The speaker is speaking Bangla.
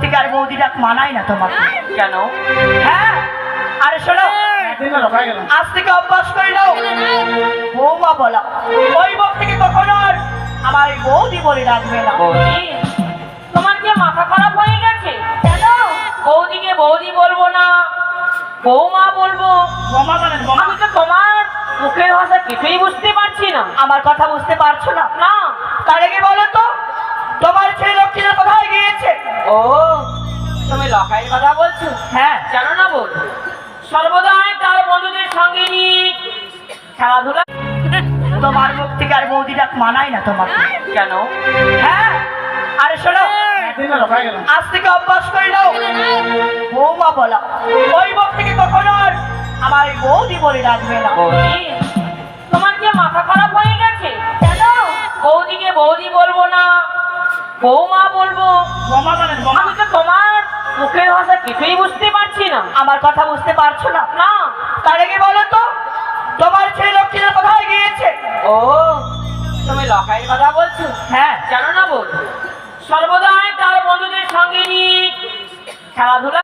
থেকে আর বৌদি ডাক মানায় না তোমাকে। কেন? হ্যাঁ, আরে শোনো, আজ থেকে অভ্যাস করে নাও বৌমা বলা। ওই মুখ থেকে কখনো আর আমার বৌদি বলে ডাকবে না। বৌদি, তোমার কি মাথা খারাপ হয়ে গেছে? কেন? বৌদিকে বৌদি বলবো না, বৌমা বলবো। বৌমা মানে আমি তো তোমার মুখের ভাষা কিছুই বুঝতে পারছি না। আমার কথা বুঝতে পারছো না? না। তার আগে বলো তো, তোমার ছেলে লক্ষ্মীরা কোথায় গিয়েছে? ও, তুমি লকাইয়ের কথা বলছো? হ্যাঁ। জানো না বল, সর্বদাই তার বন্ধুদের সঙ্গে নিয়ে খেলাধুলা। তোমার মুখ থেকে আর বৌদি ডাক মানায় না তোমাকে। কেন? হ্যাঁ, আরে শোনো, আজ থেকে অভ্যাস করে নাও বৌমা বলা। ওই মুখ থেকে কখনো আর আমার বৌদি বলে ডাকবে না। বৌদি, তোমার কি মাথা খারাপ হয়ে গেছে? কেন? বৌদিকে বৌদি বলবো না, বৌমা বলবো। বৌমা মানে আমি তো তোমার মুখের ভাষা কিছুই বুঝতে পারছি না। আমার কথা বুঝতে পারছো না? না। তার আগে বলো তো, তোমার ছেলে লক্ষ্মীরা কোথায় গিয়েছে? ও, তুমি লকাইয়ের কথা বলছো? হ্যাঁ। জানো না বল, সর্বদাই তার বন্ধুদের সঙ্গে নিয়ে খেলাধুলা।